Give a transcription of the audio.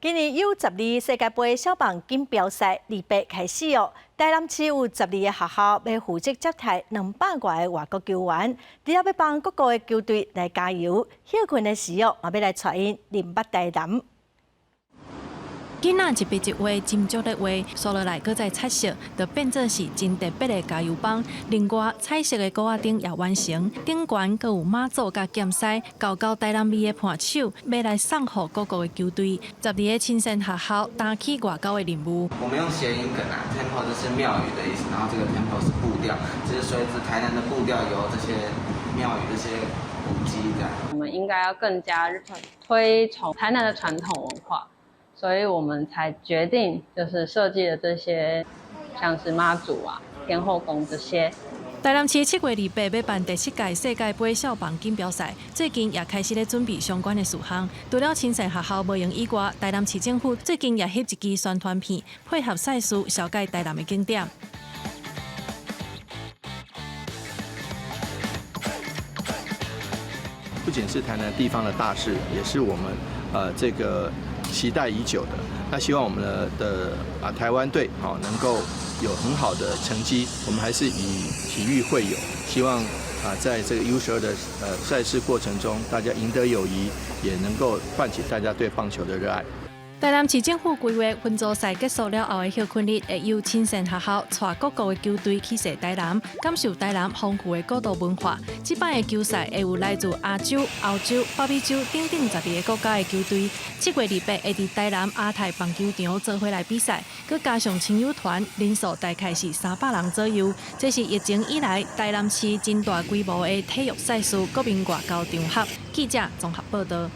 今年U12世界杯小棒锦标赛28开始哦。台南市有12个学校要负责接待200多个外国球员，除了要帮各国的球队来加油，休困的时哦，也要来带因认捌台南。 囡仔一笔一画，斟酌的画，刷落来，搁再彩色，就变作是真特别的加油棒。另外，彩色的鼓仔顶也完成，顶悬搁有马祖甲剑狮，交台南味的伴手，要来送予各国的球队。12个青山学校担起外交的任务。我们用谐音梗啊 ，tempo 就是庙宇的意思，然后这个 tempo 是步调，就是随着台南的步调由这些庙宇这些古迹这样。我们应该要更加推崇台南的传统文化。 所以我们才决定，就是设计了这些，像是妈祖啊、天后宫这些。台南市7月28要办第7届世界杯小棒锦标赛，最近也开始咧准备相关的事项。除了青山学校无用以外，台南市政府最近也翕一支宣传片，配合赛事紹介台南的景點。 不仅是台南地方的大事，也是我们这个期待已久的。那希望我们的台湾队能够有很好的成绩。我们还是以体育会友，希望在这个 U12的赛事过程中，大家赢得友谊，也能够唤起大家对棒球的热爱。 台南市政府规划分组赛结束了后的休困日，会由青山学校带各国的球队去踅台南，感受台南丰富的古道文化。这摆的球赛会有来自亚洲、欧洲、北美洲等等12个国家的球队。7月28会伫台南亚太棒球场做伙来比赛，佮加上亲友团人数大概是300人左右。这是疫情以来台南市真大规模的体育赛事国民外交场合。记者综合报道。